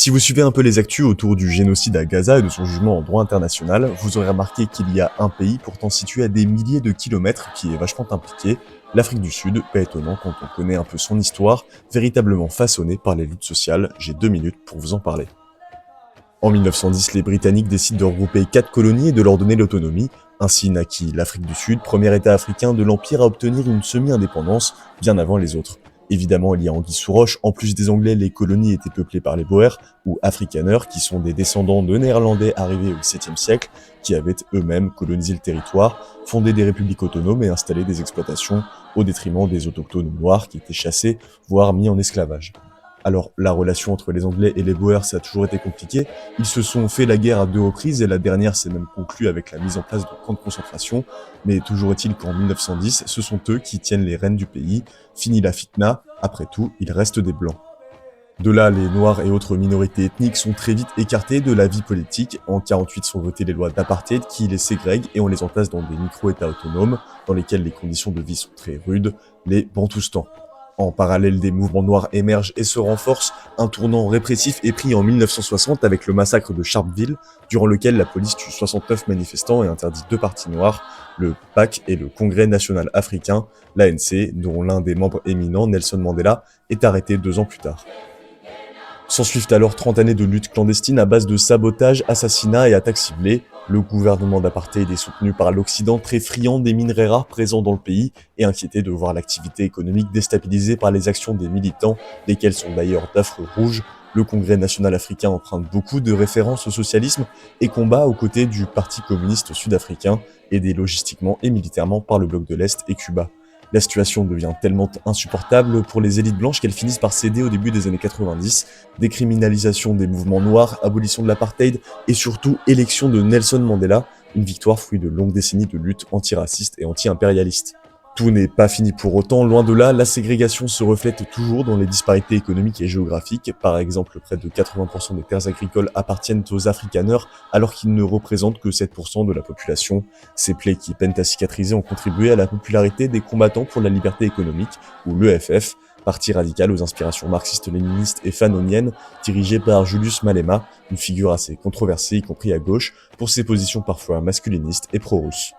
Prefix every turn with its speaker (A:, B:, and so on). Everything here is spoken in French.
A: Si vous suivez un peu les actus autour du génocide à Gaza et de son jugement en droit international, vous aurez remarqué qu'il y a un pays pourtant situé à des milliers de kilomètres qui est vachement impliqué, l'Afrique du Sud, pas étonnant quand on connaît un peu son histoire, véritablement façonnée par les luttes sociales. J'ai 2 minutes pour vous en parler. En 1910, les Britanniques décident de regrouper 4 colonies et de leur donner l'autonomie. Ainsi naquit l'Afrique du Sud, premier état africain de l'Empire à obtenir une semi-indépendance, bien avant les autres. Évidemment, il y a anguille sous roche, en plus des Anglais, les colonies étaient peuplées par les Boers, ou Afrikaners, qui sont des descendants de Néerlandais arrivés au 7e siècle, qui avaient eux-mêmes colonisé le territoire, fondé des républiques autonomes et installé des exploitations au détriment des autochtones noirs qui étaient chassés, voire mis en esclavage. Alors, la relation entre les Anglais et les Boers, ça a toujours été compliqué. Ils se sont fait la guerre à 2 reprises et la dernière s'est même conclue avec la mise en place de camps de concentration. Mais toujours est-il qu'en 1910, ce sont eux qui tiennent les rênes du pays. Fini la fitna, après tout, il reste des Blancs. De là, les Noirs et autres minorités ethniques sont très vite écartés de la vie politique. En 48 sont votées les lois d'apartheid qui les ségrèguent et on les entasse dans des micro-états autonomes dans lesquels les conditions de vie sont très rudes, les Bantoustans. En parallèle, des mouvements noirs émergent et se renforcent. Un tournant répressif est pris en 1960 avec le massacre de Sharpeville, durant lequel la police tue 69 manifestants et interdit 2 partis noirs, le PAC et le Congrès national africain, l'ANC, dont l'un des membres éminents, Nelson Mandela, est arrêté 2 ans plus tard. S'ensuivent alors 30 années de lutte clandestine à base de sabotage, assassinats et attaques ciblées. Le gouvernement d'apartheid est soutenu par l'Occident, très friand des minerais rares présents dans le pays et inquiété de voir l'activité économique déstabilisée par les actions des militants, lesquels sont d'ailleurs d'affreux rouges. Le Congrès national africain emprunte beaucoup de références au socialisme et combat aux côtés du Parti communiste sud-africain, aidé logistiquement et militairement par le bloc de l'Est et Cuba. La situation devient tellement insupportable pour les élites blanches qu'elles finissent par céder au début des années 90, décriminalisation des mouvements noirs, abolition de l'apartheid et surtout élection de Nelson Mandela, une victoire fruit de longues décennies de lutte antiraciste et anti-impérialiste. Tout n'est pas fini pour autant, loin de là, la ségrégation se reflète toujours dans les disparités économiques et géographiques. Par exemple, près de 80% des terres agricoles appartiennent aux Afrikaners, alors qu'ils ne représentent que 7% de la population. Ces plaies qui peinent à cicatriser ont contribué à la popularité des combattants pour la liberté économique, ou l'EFF, parti radical aux inspirations marxistes-léninistes et fanoniennes, dirigé par Julius Malema, une figure assez controversée, y compris à gauche, pour ses positions parfois masculinistes et pro-russes.